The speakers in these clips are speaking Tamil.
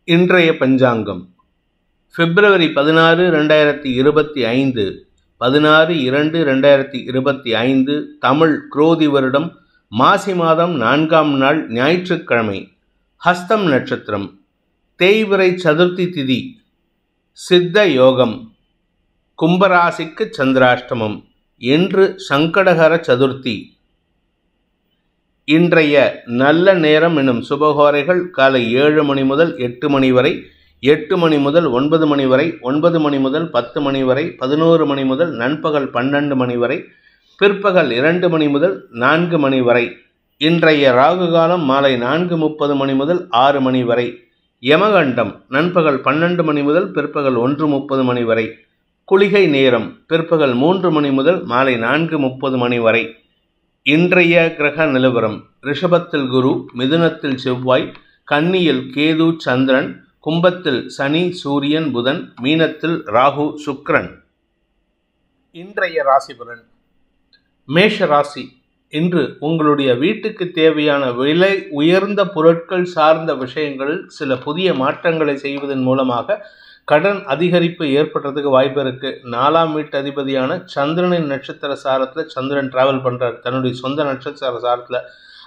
இன்றைய பஞ்சாங்கம் பிப்ரவரி 16, 2025, 16/2/2025, தமிழ் குரோதி வருடம் மாசி மாதம் 4ஆம் நாள் ஞாயிற்றுக்கிழமை. ஹஸ்தம் நட்சத்திரம், தேய்பிறை சதுர்த்தி திதி, சித்த யோகம், கும்பராசிக்கு சந்திராஷ்டமம். இன்று சங்கடகர சதுர்த்தி. இன்றைய நல்ல நேரம் எனும் சுபகோரைகள் காலை 7 மணி முதல் 8 மணி வரை, 8 மணி முதல் 9 மணி வரை, 9 மணி முதல் 10 மணி வரை, 11 மணி முதல் நண்பகல் 12 மணி வரை, பிற்பகல் 2 மணி முதல் 4 மணி வரை. இன்றைய ராகு காலம் மாலை 4:30 மணி முதல் 6 மணி வரை. யமகண்டம் நண்பகல் 12 மணி முதல் பிற்பகல் 1:30 மணி வரை. குளிகை நேரம் பிற்பகல் 3 மணி முதல் மாலை 4:30 மணி வரை. இன்றைய கிரக நிலவரம்: ரிஷபத்தில் குரு, மிதுனத்தில் செவ்வாய், கன்னியில் கேது சந்திரன், கும்பத்தில் சனி சூரியன் புதன், மீனத்தில் ராகு சுக்கிரன். இன்றைய ராசி பலன். மேஷ ராசி. இன்று உங்களுடைய வீட்டுக்கு தேவையான விலை உயர்ந்த பொருட்கள் சார்ந்த விஷயங்களில் சில புதிய மாற்றங்களை செய்வதன் மூலமாக கடன் அதிகரிப்பு ஏற்படுறதுக்கு வாய்ப்பு இருக்கு. 4ஆம் வீட்டு அதிபதியான சந்திரனின் நட்சத்திர சாரத்தில் சந்திரன் டிராவல் பண்றார், தன்னுடைய சொந்த நட்சத்திர சாரத்தில்.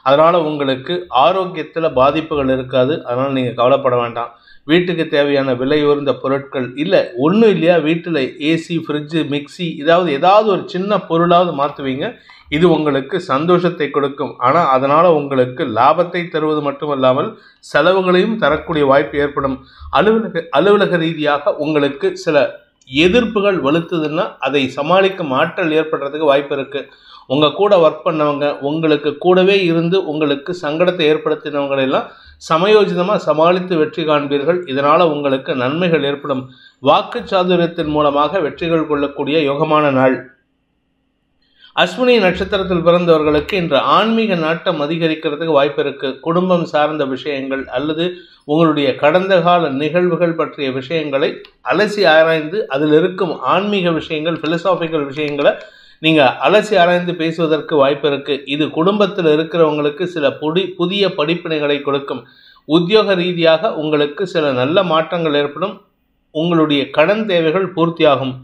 அதனால உங்களுக்கு ஆரோக்கியத்தில் பாதிப்புகள் இருக்காது. அதனால நீங்க கவலைப்பட வேண்டாம். வீட்டுக்கு தேவையான விலை உயர்ந்த பொருட்கள் இல்லை ஒன்றும் இல்லையா, வீட்டில் ஏசி, ஃப்ரிட்ஜு, மிக்சி, ஏதாவது ஒரு சின்ன பொருளாவது மாற்றுவீங்க. இது உங்களுக்கு சந்தோஷத்தை கொடுக்கும். ஆனால் அதனால் உங்களுக்கு லாபத்தை தருவது மட்டுமல்லாமல் செலவுகளையும் தரக்கூடிய வாய்ப்பு ஏற்படும். அலுவலக ரீதியாக உங்களுக்கு சில எதிர்ப்புகள் வலுத்துதுன்னா அதை சமாளிக்கும் ஆற்றல் ஏற்படுறதுக்கு வாய்ப்பு இருக்குது. உங்கள் கூட ஒர்க் பண்ணவங்க, உங்களுக்கு கூடவே இருந்து உங்களுக்கு சங்கடத்தை ஏற்படுத்தினவங்களெல்லாம் சமயோஜிதமாக சமாளித்து வெற்றி காண்பீர்கள். இதனால் உங்களுக்கு நன்மைகள் ஏற்படும். வாக்கு சாதுரியத்தின் மூலமாக வெற்றிகள் கொள்ளக்கூடிய யோகமான நாள். அஸ்வினி நட்சத்திரத்தில் பிறந்தவர்களுக்கு இன்று ஆன்மீக நாட்டம் அதிகரிக்கிறதுக்கு வாய்ப்பு இருக்கு. குடும்பம் சார்ந்த விஷயங்கள் அல்லது உங்களுடைய கடந்த கால நிகழ்வுகள் பற்றிய விஷயங்களை அலசி ஆராய்ந்து அதில் இருக்கும் ஆன்மீக விஷயங்கள், பிலசாபிக்கல் விஷயங்களை நீங்கள் அலசி ஆராய்ந்து பேசுவதற்கு வாய்ப்பு இருக்கு. இது குடும்பத்தில் இருக்கிறவங்களுக்கு சில புதிய படிப்பினைகளை கொடுக்கும். உத்தியோக ரீதியாக உங்களுக்கு சில நல்ல மாற்றங்கள் ஏற்படும். உங்களுடைய கடன் தேவைகள் பூர்த்தியாகும்.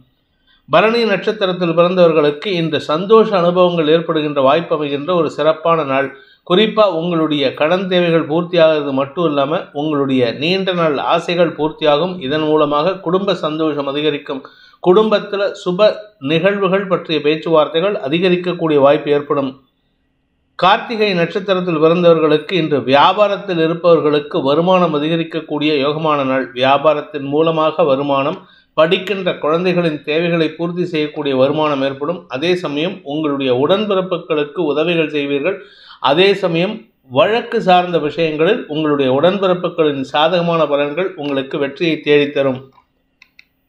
பரணி நட்சத்திரத்தில் பிறந்தவர்களுக்கு இன்று சந்தோஷ அனுபவங்கள் ஏற்படுகின்ற வாய்ப்பு அமைகின்ற ஒரு சிறப்பான நாள். குறிப்பாக உங்களுடைய கடன் தேவைகள் பூர்த்தியாகிறது மட்டும் இல்லாமல் உங்களுடைய நீண்ட நாள் ஆசைகள் பூர்த்தியாகும். இதன் மூலமாக குடும்ப சந்தோஷம் அதிகரிக்கும். குடும்பத்தில் சுப நிகழ்வுகள் பற்றிய பேச்சுவார்த்தைகள் அதிகரிக்கக்கூடிய வாய்ப்பு ஏற்படும். கார்த்திகை நட்சத்திரத்தில் பிறந்தவர்களுக்கு இன்று வியாபாரத்தில் இருப்பவர்களுக்கு வருமானம் அதிகரிக்கக்கூடிய யோகமான நாள். வியாபாரத்தின் மூலமாக வருமானம், படிக்கின்ற குழந்தைகளின் தேவைகளை பூர்த்தி செய்யக்கூடிய வருமானம் ஏற்படும். அதே சமயம் உங்களுடைய உடன்பிறப்புகளுக்கு உதவிகள் செய்வீர்கள். அதே சமயம் வழக்கு சார்ந்த விஷயங்களில் உங்களுடைய உடன்பிறப்புகளின் சாதகமான பலன்கள் உங்களுக்கு வெற்றியை தேடித்தரும்.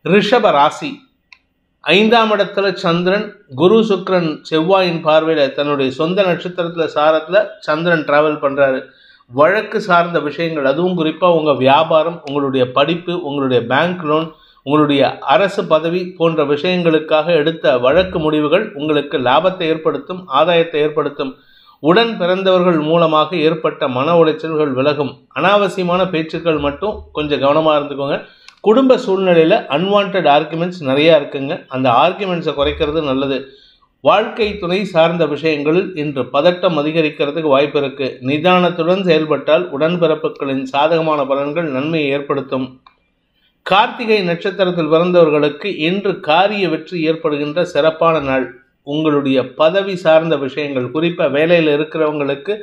ரிஷப ராசி. 5ஆம் இடத்துல சந்திரன், குரு சுக்கிரன் செவ்வாயின் பார்வையில் தன்னுடைய சொந்த நட்சத்திரத்தில் சாரத்தில் சந்திரன் டிராவல் பண்ணுறாரு. வழக்கு சார்ந்த விஷயங்கள், அதுவும் குறிப்பாக உங்கள் வியாபாரம், உங்களுடைய படிப்பு, உங்களுடைய பேங்க் லோன், உங்களுடைய அரசு பதவி போன்ற விஷயங்களுக்காக எடுத்த வழக்கு முடிவுகள் உங்களுக்கு லாபத்தை ஏற்படுத்தும், ஆதாயத்தை ஏற்படுத்தும். உடன் பிறந்தவர்கள் மூலமாக ஏற்பட்ட மன உளைச்சல்கள் விலகும். அனாவசியமான பேச்சுக்கள் மட்டும் கொஞ்சம் கவனமாக இருந்துக்கோங்க. குடும்ப சூழ்நிலையில் அன்வான்ட் ஆர்குமெண்ட்ஸ் நிறையா இருக்குங்க. அந்த ஆர்குமெண்ட்ஸை குறைக்கிறது நல்லது. வாழ்க்கை துணை சார்ந்த விஷயங்களில் இன்று பதட்டம் அதிகரிக்கிறதுக்கு வாய்ப்பு இருக்கு. நிதானத்துடன் செயல்பட்டால் உடன்பிறப்புகளின் சாதகமான பலன்கள் நன்மையை ஏற்படுத்தும். கார்த்திகை நட்சத்திரத்தில் பிறந்தவர்களுக்கு இன்று காரிய வெற்றி ஏற்படுகின்ற சிறப்பான நாள். உங்களுடைய பதவி சார்ந்த விஷயங்கள், குறிப்பாக வேலையில் இருக்கிறவங்களுக்கு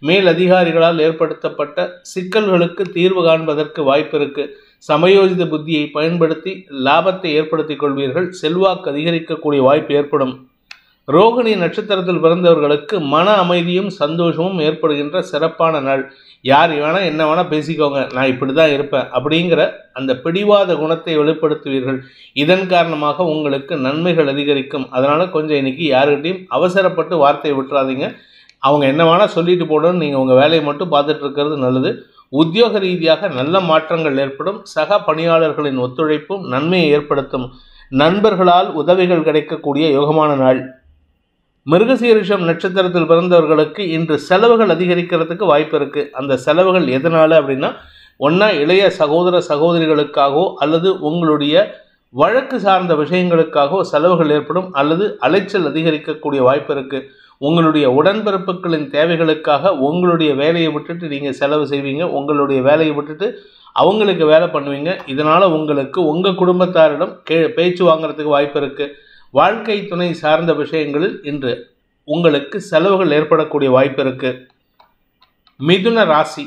மேல் அதிகாரிகளால் ஏற்படுத்தப்பட்ட சிக்கல்களுக்கு தீர்வு காண்பதற்கு வாய்ப்பு இருக்கு. சமயோஜித புத்தியை பயன்படுத்தி லாபத்தை ஏற்படுத்திக் கொள்வீர்கள். செல்வாக்கு அதிகரிக்கக்கூடிய வாய்ப்பு ஏற்படும். ரோகிணி நட்சத்திரத்தில் பிறந்தவர்களுக்கு மன அமைதியும் சந்தோஷமும் ஏற்படுகின்ற சிறப்பான நாள். யார் வேணால் என்ன வேணால் பேசிக்கோங்க, நான் இப்படி தான் இருப்பேன் அப்படிங்கிற அந்த பிடிவாத குணத்தை வெளிப்படுத்துவீர்கள். இதன் காரணமாக உங்களுக்கு நன்மைகள் அதிகரிக்கும். அதனால் கொஞ்சம் இன்னைக்கு யாருக்கிட்டையும் அவசரப்பட்டு வார்த்தையை விட்டுறாதீங்க. அவங்க என்ன வேணால் சொல்லிட்டு போடணும், நீங்கள் உங்கள் வேலையை மட்டும் பார்த்துட்டு இருக்கிறது நல்லது. உத்தியோக ரீதியாக நல்ல மாற்றங்கள் ஏற்படும். சக பணியாளர்களின் ஒத்துழைப்பும் நன்மையை ஏற்படுத்தும். நண்பர்களால் உதவிகள் கிடைக்கக்கூடிய யோகமான நாள். மிருகசீரிஷம் நட்சத்திரத்தில் பிறந்தவர்களுக்கு இன்று செலவுகள் அதிகரிக்கிறதுக்கு வாய்ப்பு இருக்குது. அந்த செலவுகள் எதனால் அப்படின்னா ஒன்றா இளைய சகோதர சகோதரிகளுக்காகவோ அல்லது உங்களுடைய வழக்கு சார்ந்த விஷயங்களுக்காகவோ செலவுகள் ஏற்படும், அல்லது அலைச்சல் அதிகரிக்கக்கூடிய வாய்ப்பு இருக்குது. உங்களுடைய உடன்பிறப்புகளின் தேவைகளுக்காக உங்களுடைய வேலையை விட்டுட்டு நீங்கள் செலவு செய்வீங்க, உங்களுடைய வேலையை விட்டுட்டு அவங்களுக்கு வேலை பண்ணுவீங்க. இதனால் உங்களுக்கு உங்கள் குடும்பத்தாரிடம் பேச்சு வாங்கிறதுக்கு வாய்ப்பு இருக்குது. வாழ்க்கை துணை சார்ந்த விஷயங்களில் இன்று உங்களுக்கு செலவுகள் ஏற்படக்கூடிய வாய்ப்பு இருக்குது. மிதுன ராசி,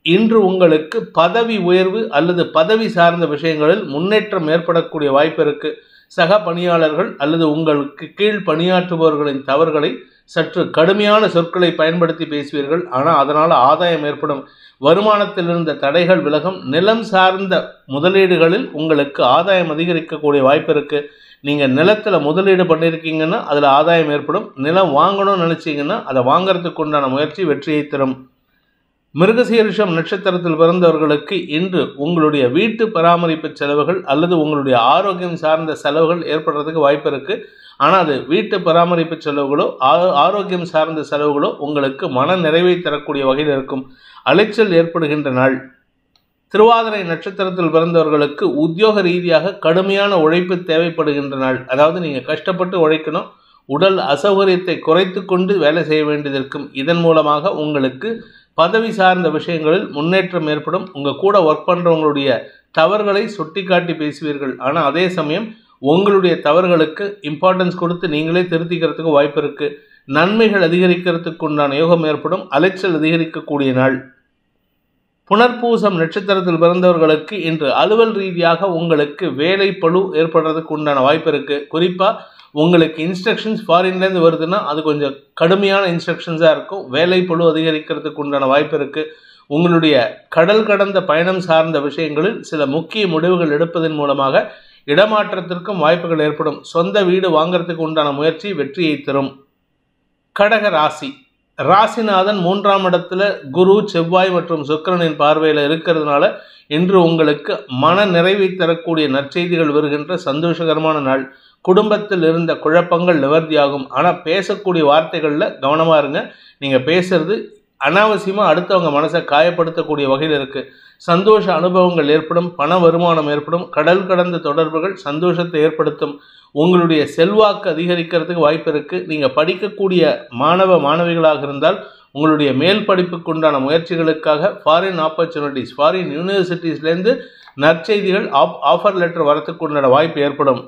இன்று உங்களுக்கு பதவி உயர்வு அல்லது பதவி சார்ந்த விஷயங்களில் முன்னேற்றம் ஏற்படக்கூடிய வாய்ப்பு இருக்குது. சக பணியாளர்கள் அல்லது உங்களுக்கு கீழ் பணியாற்றுபவர்களின் தவறுகளை சற்று கடுமையான சொற்களை பயன்படுத்தி பேசுவீர்கள். ஆனால் அதனால் ஆதாயம் ஏற்படும். வருமானத்தில் இருந்த தடைகள் விலகும். நிலம் சார்ந்த முதலீடுகளில் உங்களுக்கு ஆதாயம் அதிகரிக்கக்கூடிய வாய்ப்பு இருக்குது. நீங்கள் நிலத்தில் முதலீடு பண்ணியிருக்கீங்கன்னா அதில் ஆதாயம் ஏற்படும். நிலம் வாங்கணும்னு நினச்சிங்கன்னா அதை வாங்கிறதுக்கு உண்டான முயற்சி வெற்றியை தரும். மிருகசீரிஷம் நட்சத்திரத்தில் பிறந்தவர்களுக்கு இன்று உங்களுடைய வீட்டு பராமரிப்பு செலவுகள் அல்லது உங்களுடைய ஆரோக்கியம் சார்ந்த செலவுகள் ஏற்படுறதுக்கு வாய்ப்பு இருக்குது. ஆனால் அது வீட்டு பராமரிப்பு செலவுகளோ ஆரோக்கியம் சார்ந்த செலவுகளோ உங்களுக்கு மன நிறைவை தரக்கூடிய வகையில் இருக்கும். அலைச்சல் ஏற்படுகின்ற நாள். திருவாதிரை நட்சத்திரத்தில் பிறந்தவர்களுக்கு உத்தியோக ரீதியாக கடுமையான உழைப்பு தேவைப்படுகின்ற நாள். அதாவது நீங்கள் கஷ்டப்பட்டு உழைக்கணும், உடல் அசௌகரியத்தை குறைத்து கொண்டு வேலை செய்ய வேண்டியது இருக்கும். இதன் மூலமாக உங்களுக்கு பதவி சார்ந்த விஷயங்களில் முன்னேற்றம் ஏற்படும். உங்கள் கூட ஒர்க் பண்ணுறவங்களுடைய தவறுகளை சுட்டி காட்டி பேசுவீர்கள். ஆனால் அதே சமயம் உங்களுடைய தவறுகளுக்கு இம்பார்ட்டன்ஸ் கொடுத்து நீங்களே திருத்திக்கிறதுக்கு வாய்ப்பு இருக்குது. நன்மைகள் அதிகரிக்கிறதுக்கு உண்டான யோகம் ஏற்படும். அலைச்சல் அதிகரிக்கக்கூடிய நாள். புனர்பூசம் நட்சத்திரத்தில் பிறந்தவர்களுக்கு இன்று அலுவல் ரீதியாக உங்களுக்கு வேலை பளு ஏற்படுறதுக்கு உண்டான வாய்ப்பு இருக்குது. குறிப்பாக உங்களுக்கு இன்ஸ்ட்ரக்ஷன்ஸ் ஃபாரின்லேருந்து வருதுன்னா அது கொஞ்சம் கடுமையான இன்ஸ்ட்ரக்ஷன்ஸாக இருக்கும். வேலை பளு அதிகரிக்கிறதுக்கு உண்டான வாய்ப்பு இருக்குது. உங்களுடைய கடல் கடந்த பயணம் சார்ந்த விஷயங்களில் சில முக்கிய முடிவுகள் எடுப்பதன் மூலமாக இடமாற்றத்திற்கும் வாய்ப்புகள் ஏற்படும். சொந்த வீடு வாங்கிறதுக்கு உண்டான முயற்சி வெற்றியை தரும். கடக ராசி, ராசிநாதன் 3ஆம் இடத்துல குரு, செவ்வாய் மற்றும் சுக்கிரனின் பார்வையில் இருக்கிறதுனால இன்று உங்களுக்கு மன நிறைவை தரக்கூடிய நற்செய்திகள் வருகின்ற சந்தோஷகரமான நாள். குடும்பத்தில் இருந்த குழப்பங்கள் நிவர்த்தியாகும். ஆனால் பேசக்கூடிய வார்த்தைகளில் கவனமாக இருங்க. நீங்கள் பேசுறது அனாவசியமாக அடுத்தவங்க மனசை காயப்படுத்தக்கூடிய வகையில் இருக்குது. சந்தோஷ அனுபவங்கள் ஏற்படும். பண வருமானம் ஏற்படும். கடல் கடந்த தொடர்புகள் சந்தோஷத்தை ஏற்படுத்தும். உங்களுடைய செல்வாக்கு அதிகரிக்கிறதுக்கு வாய்ப்பு இருக்குது. நீங்கள் படிக்கக்கூடிய மாணவிகளாக இருந்தால் உங்களுடைய மேல் படிப்புக்கு உண்டான முயற்சிகளுக்காக ஃபாரின் ஆப்பர்ச்சுனிட்டிஸ், ஃபாரின் யூனிவர்சிட்டிஸ்லேருந்து நற்செய்திகள் ஆஃபர் லெட்டர் வரத்துக்கு உண்டான வாய்ப்பு ஏற்படும்.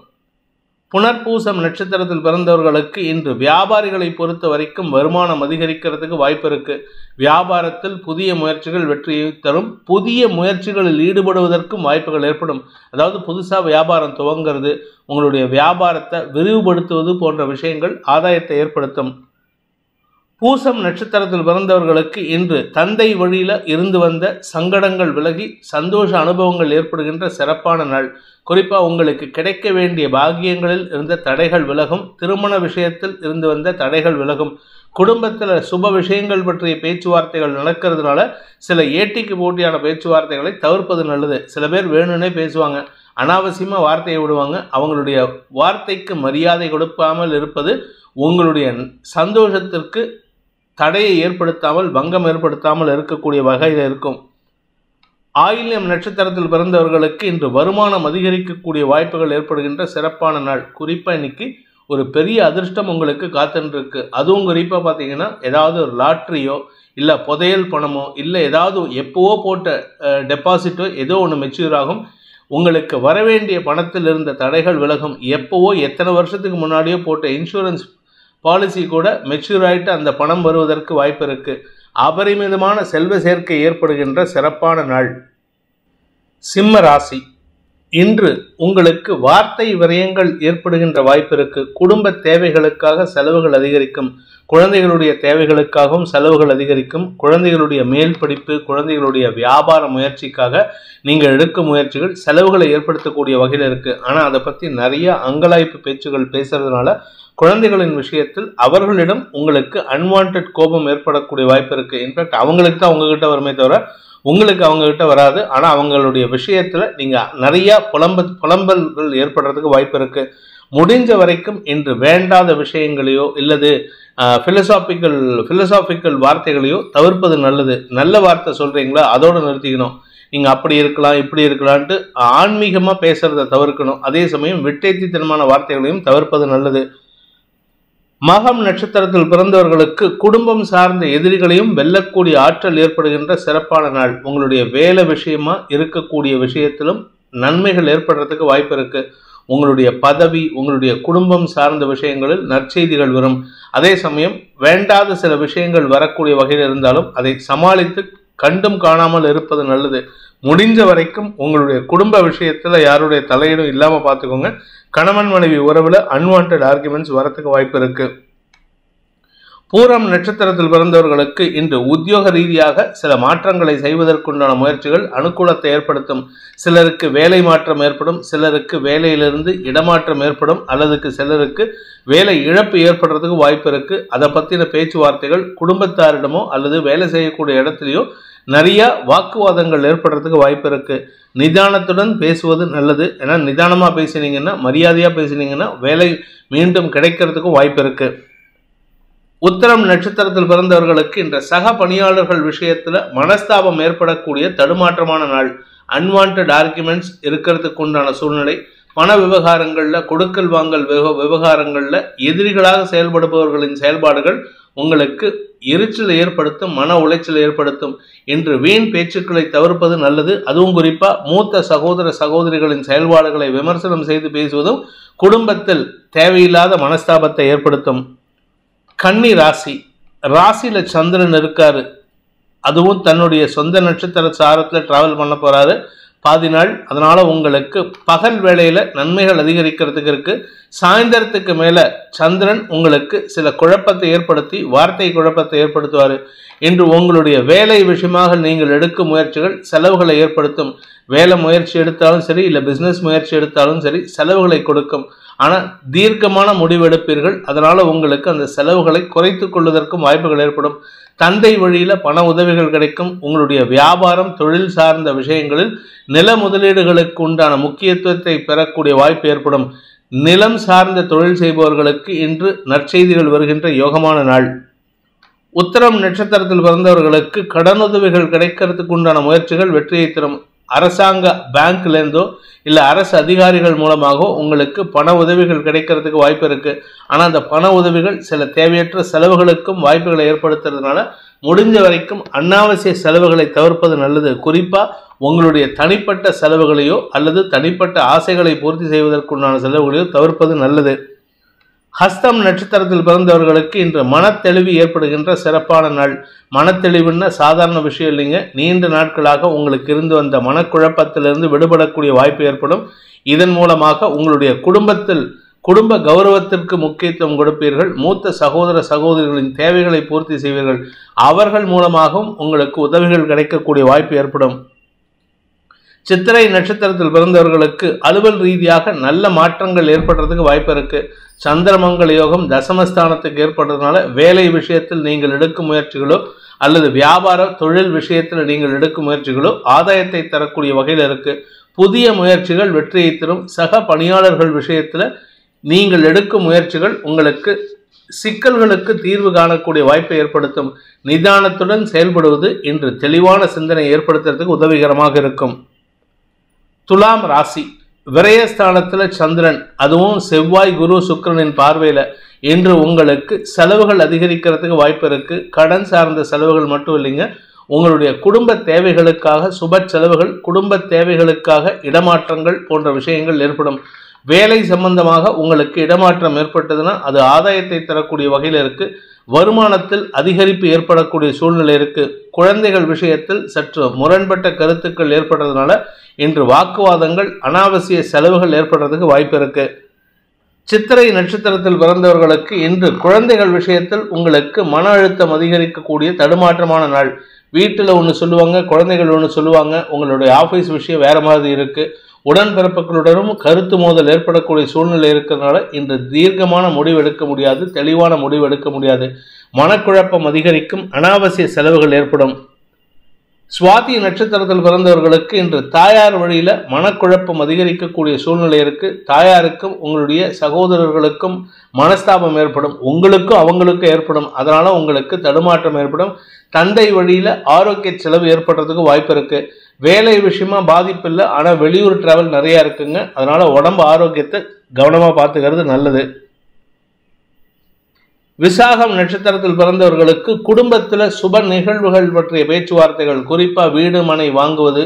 புனர்பூசம் நட்சத்திரத்தில் பிறந்தவர்களுக்கு இன்று வியாபாரிகளை பொறுத்த வரைக்கும் வருமானம் அதிகரிக்கிறதுக்கு வாய்ப்பு இருக்குது. வியாபாரத்தில் புதிய முயற்சிகள் வெற்றியை தரும். புதிய முயற்சிகளில் ஈடுபடுவதற்கும் வாய்ப்புகள் ஏற்படும். அதாவது புதுசாக வியாபாரம் துவங்கிறது, உங்களுடைய வியாபாரத்தை விரிவுபடுத்துவது போன்ற விஷயங்கள் ஆதாயத்தை ஏற்படுத்தும். பூசம் நட்சத்திரத்தில் பிறந்தவர்களுக்கு இன்று தந்தை வழியில் இருந்து வந்த சங்கடங்கள் விலகி சந்தோஷ அனுபவங்கள் ஏற்படுகின்ற சிறப்பான நாள். குறிப்பாக உங்களுக்கு கிடைக்க வேண்டிய பாக்கியங்களில் இருந்த தடைகள் விலகும். திருமண விஷயத்தில் இருந்து வந்த தடைகள் விலகும். குடும்பத்தில் சுப விஷயங்கள் பற்றிய பேச்சுவார்த்தைகள் நடக்கிறதுனால சில ஏட்டிக்கு போட்டியான பேச்சுவார்த்தைகளை தவிர்ப்பது நல்லது. சில பேர் வேணும்னே பேசுவாங்க, அனாவசியமாக வார்த்தையை விடுவாங்க. அவங்களுடைய வார்த்தைக்கு மரியாதை கொடுக்காமல் இருப்பது உங்களுடைய சந்தோஷத்திற்கு தடையை ஏற்படுத்தாமல் பங்கம் ஏற்படுத்தாமல் இருக்கக்கூடிய வகையில் இருக்கும். ஆயில்யம் நட்சத்திரத்தில் பிறந்தவர்களுக்கு இன்று வருமானம் அதிகரிக்கக்கூடிய வாய்ப்புகள் ஏற்படுகின்ற சிறப்பான நாள். குறிப்பாக இன்னைக்கு ஒரு பெரிய அதிர்ஷ்டம் உங்களுக்கு காத்துருக்கு. அதுவும் குறிப்பாக பார்த்தீங்கன்னா ஏதாவது ஒரு லாட்ரியோ இல்லை புதையல் பணமோ இல்லை ஏதாவது எப்போவோ போட்ட டெபாசிட்டோ ஏதோ ஒன்று மெச்சூர் ஆகும். உங்களுக்கு வரவேண்டிய பணத்தில் இருந்த தடைகள் விலகும். எப்போவோ எத்தனை வருஷத்துக்கு முன்னாடியோ போட்ட இன்சூரன்ஸ் பாலிசி கூட மெச்சூர் ஆகிட்டு அந்த பணம் வருவதற்கு வாய்ப்பு இருக்குது. அபரிமிதமான செல்வ சேர்க்கை ஏற்படுகின்ற சிறப்பான நாள். சிம்ம ராசி, இன்று உங்களுக்கு வார்த்தை விரயங்கள் ஏற்படுகின்ற வாய்ப்பு இருக்கு. குடும்ப தேவைகளுக்காக செலவுகள் அதிகரிக்கும். குழந்தைகளுடைய தேவைகளுக்காகவும் செலவுகள் அதிகரிக்கும். குழந்தைகளுடைய மேல் படிப்பு, குழந்தைகளுடைய வியாபார முயற்சிக்காக நீங்கள் எடுக்கும் முயற்சிகள் செலவுகளை ஏற்படுத்தக்கூடிய வகையில் இருக்கு. ஆனால் அதை பற்றி நிறைய அங்கலாய்ப்பு பேச்சுகள் பேசுறதுனால குழந்தைகளின் விஷயத்தில் அவர்களிடம் உங்களுக்கு அன்வான்ட் கோபம் ஏற்படக்கூடிய வாய்ப்பு இருக்கு. இன்ஃபேக்ட் அவங்களுக்கு தான் உங்ககிட்ட வருமே தவிர உங்களுக்கு அவங்ககிட்ட வராது. ஆனால் அவங்களுடைய விஷயத்தில் நீங்கள் நிறையா புலம்பல்கள் ஏற்படுறதுக்கு வாய்ப்பு இருக்கு. முடிஞ்ச வரைக்கும் இன்று வேண்டாத விஷயங்களையோ இல்லது பிலசாபிக்கல் வார்த்தைகளையோ தவிர்ப்பது நல்லது. நல்ல வார்த்தை சொல்றீங்களா அதோடு நிறுத்திக்கணும். நீங்கள் அப்படி இருக்கலாம் இப்படி இருக்கலான்ட்டு ஆன்மீகமாக பேசுறதை தவிர்க்கணும். அதே சமயம் விட்டேத்தித்தனமான வார்த்தைகளையும் தவிர்ப்பது நல்லது. மகம் நட்சத்திரத்தில் பிறந்தவர்களுக்கு குடும்பம் சார்ந்த எதிரிகளையும் வெல்லக்கூடிய ஆற்றல் ஏற்படுகின்ற சிறப்பான நாள். உங்களுடைய வேலை விஷயமா இருக்கக்கூடிய விஷயத்திலும் நன்மைகள் ஏற்படுறதுக்கு வாய்ப்பு இருக்கு. உங்களுடைய பதவி, உங்களுடைய குடும்பம் சார்ந்த விஷயங்களில் நற்செய்திகள் வரும். அதே சமயம் வேண்டாத சில விஷயங்கள் வரக்கூடிய வகையில் இருந்தாலும் அதை சமாளித்து கண்டும் காணாமல் இருப்பது நல்லது. முடிஞ்ச வரைக்கும் உங்களுடைய குடும்ப விஷயத்துல யாருடைய தலையீடும் இல்லாம பார்த்துக்கோங்க. கணவன் மனைவி உறவுல அன்வான்ட் ஆர்குமெண்ட்ஸ் வரத்துக்கு வாய்ப்பு இருக்கு. பூரம் நட்சத்திரத்தில் பிறந்தவர்களுக்கு இன்று உத்தியோக ரீதியாக சில மாற்றங்களை செய்வதற்குண்டான முயற்சிகள் அனுகூலத்தை ஏற்படுத்தும். சிலருக்கு வேலை மாற்றம் ஏற்படும், சிலருக்கு வேலையிலிருந்து இடமாற்றம் ஏற்படும், அல்லது சிலருக்கு வேலை இழப்பு ஏற்படுறதுக்கு வாய்ப்பு இருக்கு. அதை பற்றின பேச்சுவார்த்தைகள் குடும்பத்தாரிடமோ அல்லது வேலை செய்யக்கூடிய இடத்துலையோ நிறைய வாக்குவாதங்கள் ஏற்படுறதுக்கு வாய்ப்பு இருக்கு. நிதானத்துடன் பேசுவது நல்லது. ஏன்னா நிதானமாக பேசினீங்கன்னா, மரியாதையாக பேசினீங்கன்னா வேலை மீண்டும் கிடைக்கிறதுக்கும் வாய்ப்பு இருக்கு. உத்திரம் நட்சத்திரத்தில் பிறந்தவர்களுக்கு இன்ற சக பணியாளர்கள் விஷயத்துல மனஸ்தாபம் ஏற்படக்கூடிய தடுமாற்றமான நாள். அன்வான்ட் ஆர்குமெண்ட்ஸ் இருக்கிறதுக்கு உண்டான சூழ்நிலை. பண விவகாரங்கள்ல, கொடுக்கல் வாங்கல் விவகாரங்கள்ல எதிரிகளாக செயல்படுபவர்களின் செயல்பாடுகள் உங்களுக்கு எரிச்சலை ஏற்படுத்தும், மன உளைச்சலை ஏற்படுத்தும். இன்று வீண் பேச்சுக்களை தவிர்ப்பது நல்லது. அதுவும் குறிப்பா மூத்த சகோதர சகோதரிகளின் செயல்பாடுகளை விமர்சனம் செய்து பேசுவதும் குடும்பத்தில் தேவையில்லாத மனஸ்தாபத்தை ஏற்படுத்தும். கன்னி ராசி, ராசியில சந்திரன் இருக்காரு. அதுவும் தன்னுடைய சொந்த நட்சத்திர சாரத்தில் டிராவல் பண்ண போறாரு பாதி நாள். அதனால உங்களுக்கு பகல் வேளையில நன்மைகள் அதிகரிக்கிறதுக்கு இருக்கு. சாயந்தரத்துக்கு மேல சந்திரன் உங்களுக்கு சில குழப்பத்தை ஏற்படுத்தி வார்த்தை குழப்பத்தை ஏற்படுத்துவார். இன்று உங்களுடைய வேலை விஷயமாக நீங்கள் எடுக்கும் முயற்சிகள் செலவுகளை ஏற்படுத்தும். வேலை முயற்சி எடுத்தாலும் சரி, இல்லை பிஸ்னஸ் முயற்சி எடுத்தாலும் சரி, செலவுகளை கொடுக்கும். ஆனால் தீர்க்கமான முடிவெடுப்பீர்கள். அதனால உங்களுக்கு அந்த செலவுகளை குறைத்து கொள்வதற்கும் வாய்ப்புகள் ஏற்படும். தந்தை வழியில பண உதவிகள் கிடைக்கும். உங்களுடைய வியாபாரம், தொழில் சார்ந்த விஷயங்களில் நில முதலீடுகளுக்கு உண்டான முக்கியத்துவத்தை பெறக்கூடிய வாய்ப்பு ஏற்படும். நிலம் சார்ந்த தொழில் செய்பவர்களுக்கு இன்று நற்செய்திகள் வருகின்ற யோகமான நாள். உத்திரம் நட்சத்திரத்தில் பிறந்தவர்களுக்கு கடனுதவிகள் கிடைக்கிறதுக்கு உண்டான முயற்சிகள் வெற்றியை தரும். அரசாங்க பேங்க்லேருந்தோ இல்லை அரசு அதிகாரிகள் மூலமாகவோ உங்களுக்கு பண உதவிகள் கிடைக்கிறதுக்கு வாய்ப்பு இருக்கு. ஆனால் அந்த பண உதவிகள் சில தேவையற்ற செலவுகளுக்கும் வாய்ப்புகளை ஏற்படுத்துறதுனால முடிஞ்ச வரைக்கும் அனாவசிய செலவுகளை தவிர்ப்பது நல்லது. குறிப்பா உங்களுடைய தனிப்பட்ட செலவுகளையோ அல்லது தனிப்பட்ட ஆசைகளை பூர்த்தி செய்வதற்குண்டான செலவுகளையோ தவிர்ப்பது நல்லது. ஹஸ்தம் நட்சத்திரத்தில் பிறந்தவர்களுக்கு இன்று மனத்தெளிவு ஏற்படுகின்ற சிறப்பான நாள். மனத்தெளிவுன்னா சாதாரண விஷயம் இல்லைங்க. நீண்ட நாட்களாக உங்களுக்கு இருந்து வந்த மனக்குழப்பத்திலிருந்து விடுபடக்கூடிய வாய்ப்பு ஏற்படும். இதன் மூலமாக உங்களுடைய குடும்ப கௌரவத்திற்கு முக்கியத்துவம் கொடுப்பீர்கள். மூத்த சகோதர சகோதரிகளின் தேவைகளை பூர்த்தி செய்வீர்கள். அவர்கள் மூலமாகவும் உங்களுக்கு உதவிகள் கிடைக்கக்கூடிய வாய்ப்பு ஏற்படும். சித்திரை நட்சத்திரத்தில் பிறந்தவர்களுக்கு அலுவல் ரீதியாக நல்ல மாற்றங்கள் ஏற்படுறதுக்கு வாய்ப்பு இருக்கு. சந்திரமங்கல யோகம் தசமஸ்தானத்துக்கு ஏற்படுறதுனால வேலை விஷயத்தில் நீங்கள் எடுக்கும் முயற்சிகளோ அல்லது வியாபார தொழில் விஷயத்தில் நீங்கள் எடுக்கும் முயற்சிகளோ ஆதாயத்தை தரக்கூடிய வகையில் இருக்கு. புதிய முயற்சிகள் வெற்றியை தரும். சக பணியாளர்கள் விஷயத்தில் நீங்கள் எடுக்கும் முயற்சிகள் உங்களுக்கு சிக்கல்களுக்கு தீர்வு காணக்கூடிய வாய்ப்பை ஏற்படுத்தும். நிதானத்துடன் செயல்படுவது இன்று தெளிவான சிந்தனை ஏற்படுத்துறதுக்கு உதவிகரமாக இருக்கும். துலாம் ராசி, விரயஸ்தானத்தில் சந்திரன், அதுவும் செவ்வாய் குரு சுக்கிரனின் பார்வையில் இன்று உங்களுக்கு செலவுகள் அதிகரிக்கிறதுக்கு வாய்ப்பு இருக்கு. கடன் சார்ந்த செலவுகள் மட்டும் இல்லைங்க, உங்களுடைய குடும்ப தேவைகளுக்காக சுப செலவுகள், குடும்ப தேவைகளுக்காக இடமாற்றங்கள் போன்ற விஷயங்கள் ஏற்படும். வேலை சம்பந்தமாக உங்களுக்கு இடமாற்றம் ஏற்பட்டதுன்னா அது ஆதாயத்தை தரக்கூடிய வகையில் இருக்கு. வருமானத்தில் அதிகரிப்பு ஏற்படக்கூடிய சூழ்நிலை இருக்கு. குழந்தைகள் விஷயத்தில் சற்று முரண்பட்ட கருத்துக்கள் ஏற்படுறதுனால இன்று வாக்குவாதங்கள், அனாவசிய செலவுகள் ஏற்படுறதுக்கு வாய்ப்பு இருக்கு. சித்திரை நட்சத்திரத்தில் பிறந்தவர்களுக்கு இன்று குழந்தைகள் விஷயத்தில் உங்களுக்கு மன அழுத்தம் அதிகரிக்கக்கூடிய தடுமாற்றமான நாள். வீட்டில் ஒன்று சொல்லுவாங்க, குழந்தைகள் ஒன்று சொல்லுவாங்க. உங்களுடைய ஆஃபீஸ் விஷயம் வேற மாதிரி இருக்கு. உடன்பிறப்புகளுடனும் கருத்து மோதல் ஏற்படக்கூடிய சூழ்நிலை இருக்கிறதுனால இன்று தீர்க்கமான முடிவு எடுக்க முடியாது, தெளிவான முடிவு எடுக்க முடியாது. மனக்குழப்பம் அதிகரிக்கும், அனாவசிய செலவுகள் ஏற்படும். சுவாதி நட்சத்திரத்தில் பிறந்தவர்களுக்கு இன்று தாயார் வழியில மனக்குழப்பம் அதிகரிக்கக்கூடிய சூழ்நிலை இருக்கு. தாயாருக்கும் உங்களுடைய சகோதரர்களுக்கும் மனஸ்தாபம் ஏற்படும், உங்களுக்கும் அவங்களுக்கும் ஏற்படும். அதனால உங்களுக்கு தடுமாற்றம் ஏற்படும். தந்தை வழியில ஆரோக்கிய செலவு ஏற்படுறதுக்கு வாய்ப்பு இருக்கு. வேலை விஷயமா பாதிப்பு இல்லை, ஆனா வெளியூர் டிராவல் நிறைய இருக்குங்க. அதனால உடம்பு ஆரோக்கியத்தை கவனமா பார்த்துக்கிறது நல்லது. விசாகம் நட்சத்திரத்தில் பிறந்தவர்களுக்கு குடும்பத்தில் சுப நிகழ்வுகள் பற்றிய பேச்சுவார்த்தைகள், குறிப்பா வீடு மனை வாங்குவது,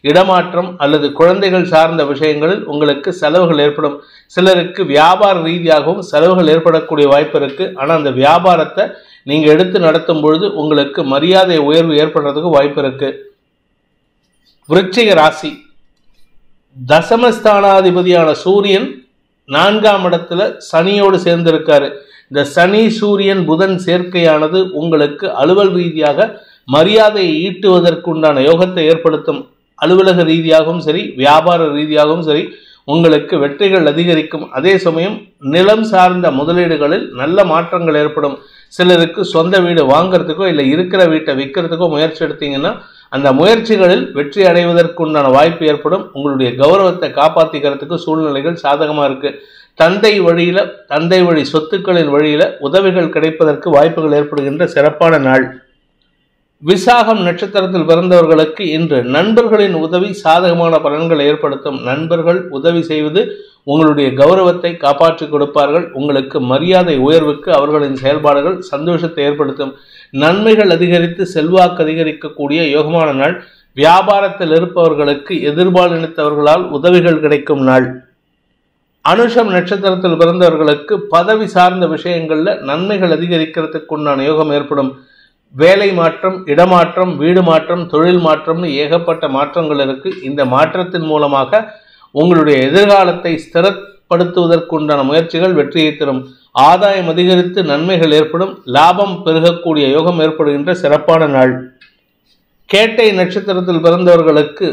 இடமாற்றம் அல்லது குழந்தைகள் சார்ந்த விஷயங்களில் உங்களுக்கு செலவுகள் ஏற்படும். சிலருக்கு வியாபார ரீதியாகவும் செலவுகள் ஏற்படக்கூடிய வாய்ப்பு இருக்கு. ஆனால் அந்த வியாபாரத்தை நீங்க எடுத்து நடத்தும் பொழுது உங்களுக்கு மரியாதை உயர்வு ஏற்படுறதுக்கு வாய்ப்பு இருக்கு. விருச்சிக ராசி, தசமஸ்தானாதிபதியான சூரியன் 4ஆம் இடத்துல சனியோடு சேர்ந்திருக்காரு. இந்த சனி சூரியன் புதன் சேர்க்கையானது உங்களுக்கு அலுவல் ரீதியாக மரியாதையை ஈட்டுவதற்குண்டான யோகத்தை ஏற்படுத்தும். அலுவலக ரீதியாகவும் சரி, வியாபார ரீதியாகவும் சரி, உங்களுக்கு வெற்றிகள் அதிகரிக்கும். அதே சமயம் நிலம் சார்ந்த முதலீடுகளில் நல்ல மாற்றங்கள் ஏற்படும். சிலருக்கு சொந்த வீடு வாங்கிறதுக்கோ இல்லை இருக்கிற வீட்டை விற்கிறதுக்கோ முயற்சி எடுத்தீங்கன்னா அந்த முயற்சிகளில் வெற்றி அடைவதற்குண்டான வாய்ப்பு ஏற்படும். உங்களுடைய கௌரவத்தை காப்பாற்றிக்கிறதுக்கு சூழ்நிலைகள் சாதகமாக இருக்கு. தந்தை வழி சொத்துக்களின் வழியில உதவிகள் கிடைப்பதற்கு வாய்ப்புகள் ஏற்படுகின்ற சிறப்பான நாள். விசாகம் நட்சத்திரத்தில் பிறந்தவர்களுக்கு இன்று நண்பர்களின் உதவி சாதகமான பலன்களை ஏற்படுத்தும். நண்பர்கள் உதவி செய்வது உங்களுடைய கௌரவத்தை காப்பாற்றி கொடுப்பார்கள். உங்களுக்கு மரியாதை உயர்வுக்கு அவர்களின் செயல்பாடுகள் சந்தோஷத்தை ஏற்படுத்தும். நன்மைகள் அதிகரித்து செல்வாக்கு அதிகரிக்கக்கூடிய யோகமான நாள். வியாபாரத்தில் இருப்பவர்களுக்கு எதிர்பாலினத்தவர்களால் உதவிகள் கிடைக்கும் நாள். அனுஷம் நட்சத்திரத்தில் பிறந்தவர்களுக்கு பதவி சார்ந்த விஷயங்கள்ல நன்மைகள் அதிகரிக்கிறதுக்கு உண்டான யோகம் ஏற்படும். வேலை மாற்றம், இடமாற்றம், வீடு மாற்றம், தொழில் மாற்றம்னு ஏகப்பட்ட மாற்றங்கள் இருக்கு. இந்த மாற்றத்தின் மூலமாக உங்களுடைய எதிர்காலத்தை ஸ்திரப்படுத்துவதற்குண்டான முயற்சிகள் வெற்றியை தரும். ஆதாயம் அதிகரித்து நன்மைகள் ஏற்படும். லாபம் பெருகக்கூடிய யோகம் ஏற்படுகின்ற சிறப்பான நாள். கேட்டை நட்சத்திரத்தில் பிறந்தவர்களுக்கு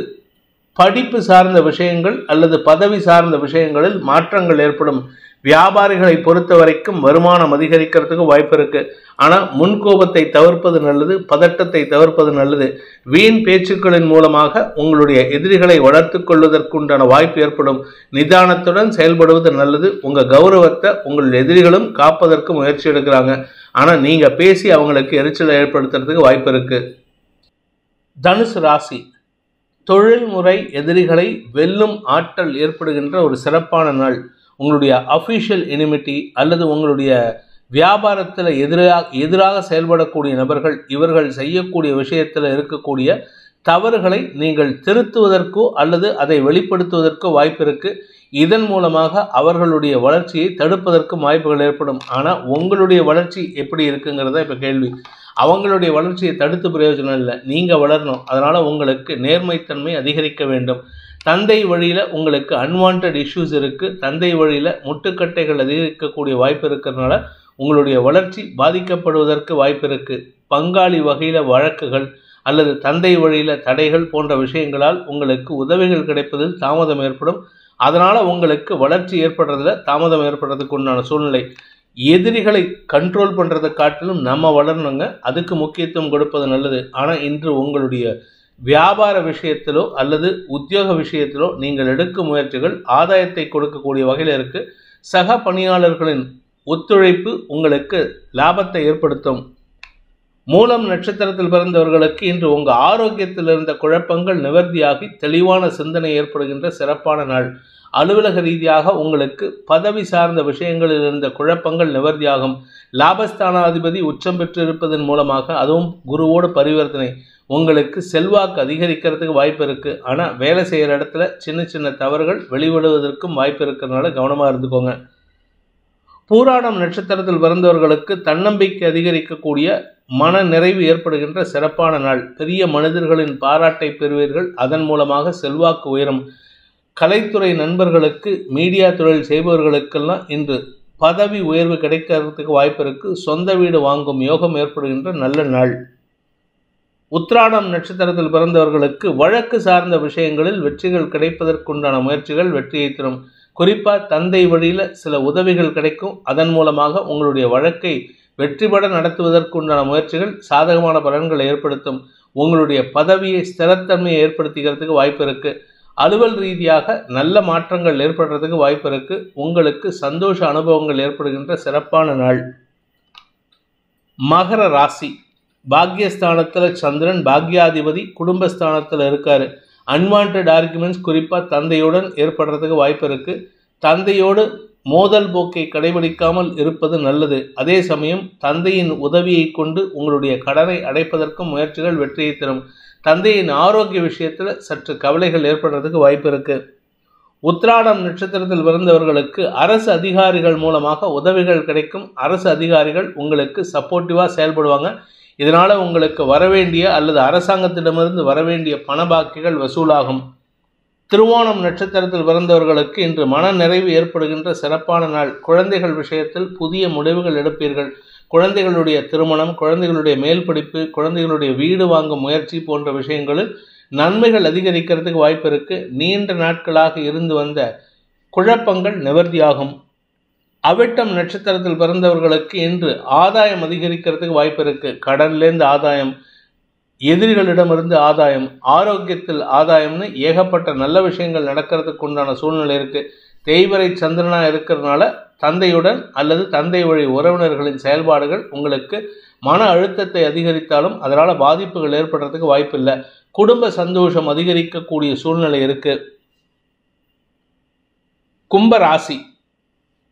படிப்பு சார்ந்த விஷயங்கள் அல்லது பதவி சார்ந்த விஷயங்களில் மாற்றங்கள் ஏற்படும். வியாபாரிகளை பொறுத்த வரைக்கும் வருமானம் அதிகரிக்கிறதுக்கு வாய்ப்பு இருக்கு. ஆனால் முன்கோபத்தை தவிர்ப்பது நல்லது, பதட்டத்தை தவிர்ப்பது நல்லது. வீண் பேச்சுக்களின் மூலமாக உங்களுடைய எதிரிகளை வளர்த்து கொள்வதற்குண்டான வாய்ப்பு ஏற்படும். நிதானத்துடன் செயல்படுவது நல்லது. உங்க கௌரவத்தை உங்கள் எதிரிகளும் காப்பதற்கு முயற்சி எடுக்கிறாங்க. ஆனால் நீங்க பேசி அவங்களுக்கு எரிச்சலை ஏற்படுத்துறதுக்கு வாய்ப்பு இருக்கு. தனுசு ராசி, தொழில்முறை எதிரிகளை வெல்லும் ஆற்றல் ஏற்படுகின்ற ஒரு சிறப்பான நாள். உங்களுடைய அஃபிஷியல் எனிமிட்டி அல்லது உங்களுடைய வியாபாரத்தில் எதிராக செயல்படக்கூடிய நபர்கள், இவர்கள் செய்யக்கூடிய விஷயத்தில் இருக்கக்கூடிய தவறுகளை நீங்கள் திருத்துவதற்கோ அல்லது அதை வெளிப்படுத்துவதற்கோ வாய்ப்பு இருக்கு. இதன் மூலமாக அவர்களுடைய வளர்ச்சியை தடுப்பதற்கும் வாய்ப்புகள் ஏற்படும். ஆனால் உங்களுடைய வளர்ச்சி எப்படி இருக்குங்கிறத இப்போ கேள்வி. அவங்களுடைய வளர்ச்சியை தடுத்து பிரயோஜனம் இல்லை, நீங்கள் வளரணும். அதனால் உங்களுக்கு நேர்மைத்தன்மை அதிகரிக்க வேண்டும். தந்தை வழியில் உங்களுக்கு அன்வான்ட் இஷ்யூஸ் இருக்குது. தந்தை வழியில் முட்டுக்கட்டைகள் அதிகரிக்கக்கூடிய வாய்ப்பு இருக்கிறதுனால உங்களுடைய வளர்ச்சி பாதிக்கப்படுவதற்கு வாய்ப்பு இருக்குது. பங்காளி வகையில் வழக்குகள் அல்லது தந்தை வழியில் தடைகள் போன்ற விஷயங்களால் உங்களுக்கு உதவிகள் கிடைப்பதில் தாமதம் ஏற்படும். அதனால் உங்களுக்கு வளர்ச்சி ஏற்படுறதில் தாமதம் ஏற்படுறதுக்கு உண்டான சூழ்நிலை. எதிரிகளை கண்ட்ரோல் பண்ணுறதை காட்டிலும் நம்ம வளரணுங்க, அதுக்கு முக்கியத்துவம் கொடுப்பது நல்லது. ஆனால் இன்று உங்களுடைய வியாபார விஷயத்திலோ அல்லது உத்தியோக விஷயத்திலோ நீங்கள் எடுக்கும் முயற்சிகள் ஆதாயத்தை கொடுக்கக்கூடிய வகையில் இருக்குது. சக பணியாளர்களின் ஒத்துழைப்பு உங்களுக்கு லாபத்தை ஏற்படுத்தும். மூலம் நட்சத்திரத்தில் பிறந்தவர்களுக்கு இன்று உங்கள் ஆரோக்கியத்தில் இருந்த குழப்பங்கள் நிவர்த்தியாகி தெளிவான சிந்தனை ஏற்படுகின்ற சிறப்பான நாள். அலுவலக ரீதியாக உங்களுக்கு பதவி சார்ந்த விஷயங்களில் இருந்த குழப்பங்கள் நிவர்த்தியாகும். லாபஸ்தானாதிபதி உச்சம் பெற்றிருப்பதன் மூலமாக, அதுவும் குருவோடு பரிவர்த்தனை, உங்களுக்கு செல்வாக்கு அதிகரிக்கிறதுக்கு வாய்ப்பு இருக்குது. ஆனால் வேலை செய்கிற இடத்துல சின்ன சின்ன தவறுகள் வெளிவிடுவதற்கும் வாய்ப்பு இருக்கிறதுனால கவனமாக இருந்துக்கோங்க. பூராடம் நட்சத்திரத்தில் பிறந்தவர்களுக்கு தன்னம்பிக்கை அதிகரிக்கக்கூடிய மன நிறைவு ஏற்படுகின்ற சிறப்பான நாள். பெரிய மனிதர்களின் பாராட்டை பெறுவீர்கள். அதன் மூலமாக செல்வாக்கு உயரும். கலைத்துறை நண்பர்களுக்கு, மீடியா தொழில் செய்பவர்களுக்கெல்லாம் இன்று பதவி உயர்வு கிடைக்கிறதுக்கு வாய்ப்பு இருக்குது. சொந்த வீடு வாங்கும் யோகம் ஏற்படுகின்ற நல்ல நாள். உத்திராடம் நட்சத்திரத்தில் பிறந்தவர்களுக்கு வழக்கு சார்ந்த விஷயங்களில் வெற்றிகள் கிடைப்பதற்குண்டான முயற்சிகள் வெற்றியை தரும். குறிப்பாக தந்தை வழியில் சில உதவிகள் கிடைக்கும். அதன் மூலமாக உங்களுடைய வழக்கை வெற்றிபட நடத்துவதற்குண்டான முயற்சிகள் சாதகமான பலன்களை ஏற்படுத்தும். உங்களுடைய பதவியை ஸ்திரத்தன்மையை ஏற்படுத்திக்கிறதுக்கு வாய்ப்பு இருக்குது. அலுவல் ரீதியாக நல்ல மாற்றங்கள் ஏற்படுறதுக்கு வாய்ப்பு இருக்குது. உங்களுக்கு சந்தோஷ அனுபவங்கள் ஏற்படுகின்ற சிறப்பான நாள். மகர ராசி. பாக்யஸ்தானத்தில் சந்திரன் பாக்யாதிபதி குடும்பஸ்தானத்தில் இருக்காரு. அன்வான்ட் ஆர்குமெண்ட்ஸ் குறிப்பாக தந்தையுடன் ஏற்படுறதுக்கு வாய்ப்பு இருக்குது. தந்தையோடு மோதல் போக்கை கடைபிடிக்காமல் இருப்பது நல்லது. அதே சமயம் தந்தையின் உதவியை கொண்டு உங்களுடைய கடனை அடைப்பதற்கும் முயற்சிகள் வெற்றியை தரும். தந்தையின் ஆரோக்கிய விஷயத்தில் சற்று கவலைகள் ஏற்படுறதுக்கு வாய்ப்பு இருக்குது. உத்திராடம் நட்சத்திரத்தில் பிறந்தவர்களுக்கு அரசு அதிகாரிகள் மூலமாக உதவிகள் கிடைக்கும். அரசு அதிகாரிகள் உங்களுக்கு சப்போர்ட்டிவாக செயல்படுவாங்க. இதனால் உங்களுக்கு வரவேண்டிய அல்லது அரசாங்கத்திடமிருந்து வரவேண்டிய பண பாக்கிகள் வசூலாகும். திருவோணம் நட்சத்திரத்தில் பிறந்தவர்களுக்கு இன்று மன நிறைவு ஏற்படுகின்ற சிறப்பான நாள். குழந்தைகள் விஷயத்தில் புதிய முடிவுகள் எடுப்பீர்கள். குழந்தைகளுடைய திருமணம், குழந்தைகளுடைய மேல் படிப்பு, குழந்தைகளுடைய வீடு வாங்கும் முயற்சி போன்ற விஷயங்களில் நன்மைகள் அதிகரிக்கிறதுக்கு வாய்ப்பு இருக்குது. நீண்ட நாட்களாக இருந்து வந்த குழப்பங்கள் நிவர்த்தியாகும். அவிட்டம் நட்சத்திரத்தில் பிறந்தவர்களுக்கு இன்று ஆதாயம் அதிகரிக்கிறதுக்கு வாய்ப்பு இருக்குது. கடன்லேருந்து ஆதாயம், எதிரிகளிடமிருந்து ஆதாயம், ஆரோக்கியத்தில் ஆதாயம்னு ஏகப்பட்ட நல்ல விஷயங்கள் நடக்கிறதுக்கு உண்டான சூழ்நிலை இருக்குது. தேய்வரை சந்திரனாக இருக்கிறதுனால தந்தையுடன் அல்லது தந்தை வழி உறவினர்களின் செயல்பாடுகள் உங்களுக்கு மன அழுத்தத்தை அதிகரித்தாலும் அதனால் பாதிப்புகள் ஏற்படுறதுக்கு வாய்ப்பு இல்லை. குடும்ப சந்தோஷம் அதிகரிக்கக்கூடிய சூழ்நிலை இருக்குது. கும்ப ராசி.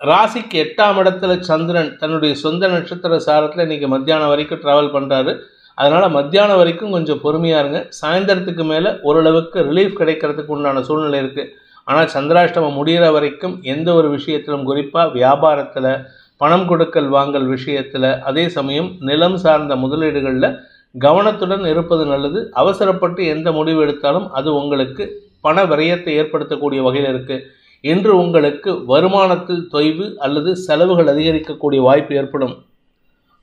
ராசிக்கு 8ஆம் இடத்துல சந்திரன் தன்னுடைய சொந்த நட்சத்திர சாரத்தில் இன்றைக்கி மத்தியானம் வரைக்கும் ட்ராவல் பண்ணுறாரு. அதனால் மத்தியானம் வரைக்கும் கொஞ்சம் பொறுமையாக இருங்க. சாயந்தரத்துக்கு மேலே ஓரளவுக்கு ரிலீஃப் கிடைக்கிறதுக்கு உண்டான சூழ்நிலை இருக்குது. ஆனால் சந்திராஷ்டமம் முடிகிற வரைக்கும் எந்த ஒரு விஷயத்திலும், குறிப்பாக வியாபாரத்தில், பணம் கொடுக்கல் வாங்கல் விஷயத்தில், அதே சமயம் நிலம் சார்ந்த முதலீடுகளில் கவனத்துடன் இருப்பது நல்லது. அவசரப்பட்டு எந்த முடிவு எடுத்தாலும் அது உங்களுக்கு பண விரயத்தை ஏற்படுத்தக்கூடிய வகையில் இருக்குது. இன்று உங்களுக்கு வருமானத்தில் தொய்வு அல்லது செலவுகள் அதிகரிக்கக்கூடிய வாய்ப்பு ஏற்படும்.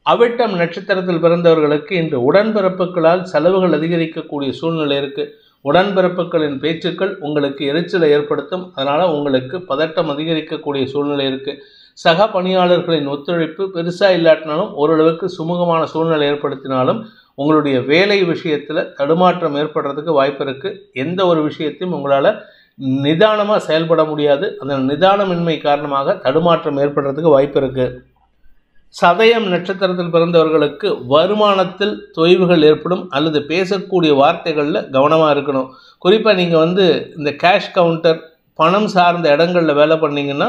அவிட்டம் நட்சத்திரத்தில் பிறந்தவர்களுக்கு இன்று உடன்பிறப்புகளால் செலவுகள் அதிகரிக்கக்கூடிய சூழ்நிலை இருக்குது. உடன்பிறப்புகளின் பேச்சுக்கள் உங்களுக்கு எரிச்சலை ஏற்படுத்தும். அதனால் உங்களுக்கு பதட்டம் அதிகரிக்கக்கூடிய சூழ்நிலை இருக்குது. சக பணியாளர்களின் ஒத்துழைப்பு பெருசாக இல்லாட்டினாலும் ஓரளவுக்கு சுமூகமான சூழ்நிலை ஏற்படுத்தினாலும் உங்களுடைய வேலை விஷயத்தில் தடுமாற்றம் ஏற்படுறதுக்கு வாய்ப்பு இருக்குது. எந்த ஒரு விஷயத்தையும் உங்களால் நிதானமாக செயல்பட முடியாது. அந்த நிதானமின்மை காரணமாக தடுமாற்றம் ஏற்படுறதுக்கு வாய்ப்பு இருக்குது. சதயம் நட்சத்திரத்தில் பிறந்தவர்களுக்கு வருமானத்தில் தொய்வுகள் ஏற்படும் அல்லது பேசக்கூடிய வார்த்தைகளில் கவனமாக இருக்கணும். குறிப்பாக நீங்கள் இந்த கேஷ் கவுண்டர், பணம் சார்ந்த இடங்களில் வேலை பண்ணிங்கன்னா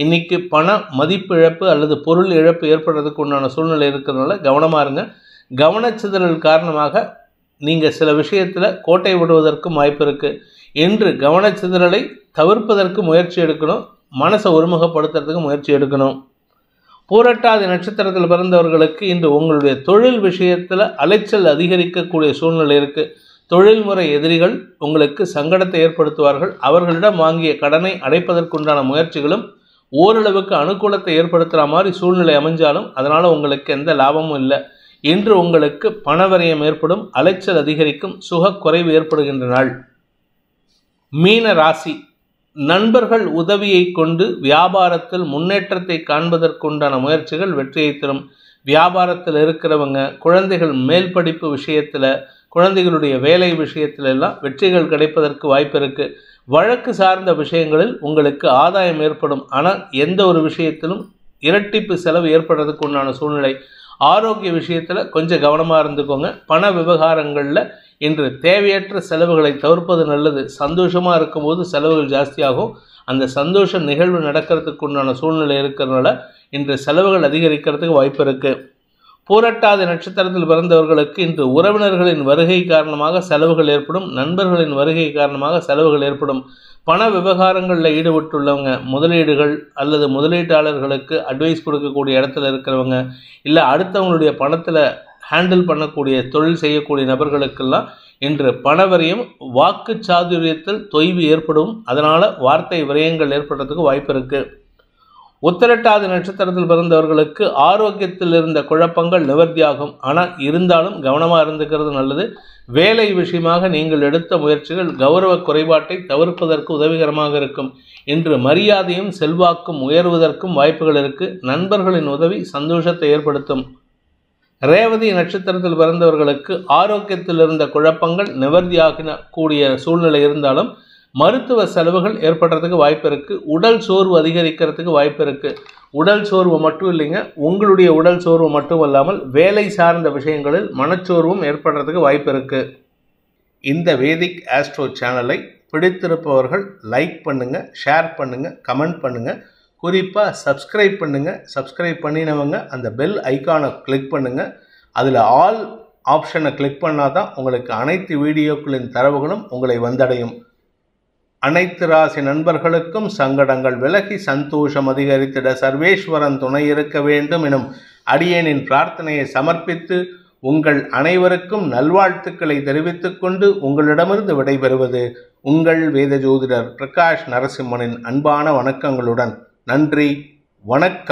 இன்றைக்கி பண மதிப்பு இழப்பு அல்லது பொருள் இழப்பு ஏற்படுறதுக்கு உண்டான சூழ்நிலை இருக்கிறதுனால கவனமாக இருங்க. கவனச்சிதறல் காரணமாக நீங்கள் சில விஷயத்தில் கோட்டை விடுவதற்கும் வாய்ப்பு இருக்குது. இன்று கவனச்சிதறலை தவிர்ப்பதற்கு முயற்சி எடுக்கணும். மனசை ஒருமுகப்படுத்துறதுக்கு முயற்சி எடுக்கணும். பூரட்டாதி நட்சத்திரத்தில் பிறந்தவர்களுக்கு இன்று உங்களுடைய தொழில் விஷயத்தில் அலைச்சல் அதிகரிக்கக்கூடிய சூழ்நிலை இருக்குது. தொழில்முறை எதிரிகள் உங்களுக்கு சங்கடத்தை ஏற்படுத்துவார்கள். அவர்களிடம் வாங்கிய கடனை அடைப்பதற்குண்டான முயற்சிகளும் ஓரளவுக்கு அனுகூலத்தை ஏற்படுத்துகிற மாதிரி சூழ்நிலை அமைஞ்சாலும் அதனால் உங்களுக்கு எந்த லாபமும் இல்லை. இன்று உங்களுக்கு பணவரையம் ஏற்படும், அலைச்சல் அதிகரிக்கும், சுகக்குறைவு ஏற்படுகின்ற நாள். மீன ராசி. நண்பர்கள் உதவியை கொண்டு வியாபாரத்தில் முன்னேற்றத்தை காண்பதற்குண்டான முயற்சிகள் வெற்றியை தரும். வியாபாரத்தில் இருக்கிறவங்க குழந்தைகள் மேல் படிப்பு விஷயத்தில், குழந்தைகளுடைய வேலை விஷயத்துல எல்லாம் வெற்றிகள் கிடைப்பதற்கு வாய்ப்பு இருக்குது. வழக்கு சார்ந்த விஷயங்களில் உங்களுக்கு ஆதாயம் ஏற்படும். ஆனால் எந்த ஒரு விஷயத்திலும் இரட்டிப்பு செலவு ஏற்படுறதுக்கு உண்டான சூழ்நிலை. ஆரோக்கிய விஷயத்தில் கொஞ்சம் கவனமாக இருந்துக்கோங்க. பண விவகாரங்களில் இன்று தேவையற்ற செலவுகளை தவிர்ப்பது நல்லது. சந்தோஷமாக இருக்கும்போது செலவுகள் ஜாஸ்தியாகும். அந்த சந்தோஷ நிகழ்வு நடக்கிறதுக்கு உண்டான சூழ்நிலை இருக்கிறதுனால இன்று செலவுகள் அதிகரிக்கிறதுக்கு வாய்ப்பு இருக்குது. பூரட்டாதி நட்சத்திரத்தில் பிறந்தவர்களுக்கு இன்று உறவினர்களின் வருகை காரணமாக செலவுகள் ஏற்படும். நண்பர்களின் வருகை காரணமாக செலவுகள் ஏற்படும். பண விவகாரங்களில் ஈடுபட்டுள்ளவங்க, முதலீடுகள் அல்லது முதலீட்டாளர்களுக்கு அட்வைஸ் கொடுக்கக்கூடிய இடத்துல இருக்கிறவங்க, இல்லை அடுத்தவங்களுடைய பணத்தில் ஹேண்டில் பண்ணக்கூடிய தொழில் செய்யக்கூடிய நபர்களுக்கெல்லாம் இன்று பணவரையும் வாக்கு சாதுரியத்தில் தொய்வு ஏற்படும். அதனால் வார்த்தை விரயங்கள் ஏற்படுறதுக்கு வாய்ப்பு இருக்குது. உத்திரட்டாதி நட்சத்திரத்தில் பிறந்தவர்களுக்கு ஆரோக்கியத்தில் இருந்த குழப்பங்கள் நிவர்த்தியாகும். ஆனால் இருந்தாலும் கவனமாக இருந்துக்கிறது நல்லது. வேலை விஷயமாக நீங்கள் எடுத்த முயற்சிகள் கௌரவ குறைபாட்டை தவிர்ப்பதற்கு உதவிகரமாக இருக்கும். இன்று மரியாதையும் செல்வாக்கும் உயர்வதற்கும் வாய்ப்புகள் இருக்குது. நண்பர்களின் உதவி சந்தோஷத்தை ஏற்படுத்தும். ரேவதி நட்சத்திரத்தில் பிறந்தவர்களுக்கு ஆரோக்கியத்தில் இருந்த குழப்பங்கள் நிவர்த்தியாக கூடிய சூழ்நிலை இருந்தாலும் மருத்துவ செலவுகள் ஏற்படுறதுக்கு வாய்ப்பு இருக்குது. உடல் சோர்வு அதிகரிக்கிறதுக்கு வாய்ப்பு இருக்குது. உடல் சோர்வு மட்டும் இல்லைங்க, உங்களுடைய உடல் சோர்வு மட்டும் இல்லாமல் வேலை சார்ந்த விஷயங்களில் மனச்சோர்வும் ஏற்படுறதுக்கு வாய்ப்பு இருக்குது. இந்த வேதிக் ஆஸ்ட்ரோ சேனலை பிடித்திருப்பவர்கள் லைக் பண்ணுங்கள், ஷேர் பண்ணுங்கள், கமெண்ட் பண்ணுங்கள். குறிப்பாக சப்ஸ்கிரைப் பண்ணுங்கள். சப்ஸ்கிரைப் பண்ணினவங்க அந்த பெல் ஐக்கானை கிளிக் பண்ணுங்கள். அதில் ஆல் ஆப்ஷனை கிளிக் பண்ணால் தான் உங்களுக்கு அனைத்து வீடியோக்களின் தரவுகளும் உங்களை வந்தடையும். அனைத்து ராசி நண்பர்களுக்கும் சங்கடங்கள் விலகி சந்தோஷம் அதிகரித்திட சர்வேஸ்வரன் துணை இருக்க வேண்டும் எனும் அடியேனின் பிரார்த்தனையை சமர்ப்பித்து உங்கள் அனைவருக்கும் நல்வாழ்த்துக்களை தெரிவித்துக் கொண்டு உங்களிடமிருந்து விடைபெறுவது உங்கள் வேத ஜோதிடர் பிரகாஷ் நரசிம்மனின் அன்பான வணக்கங்களுடன். நன்றி, வணக்கம்.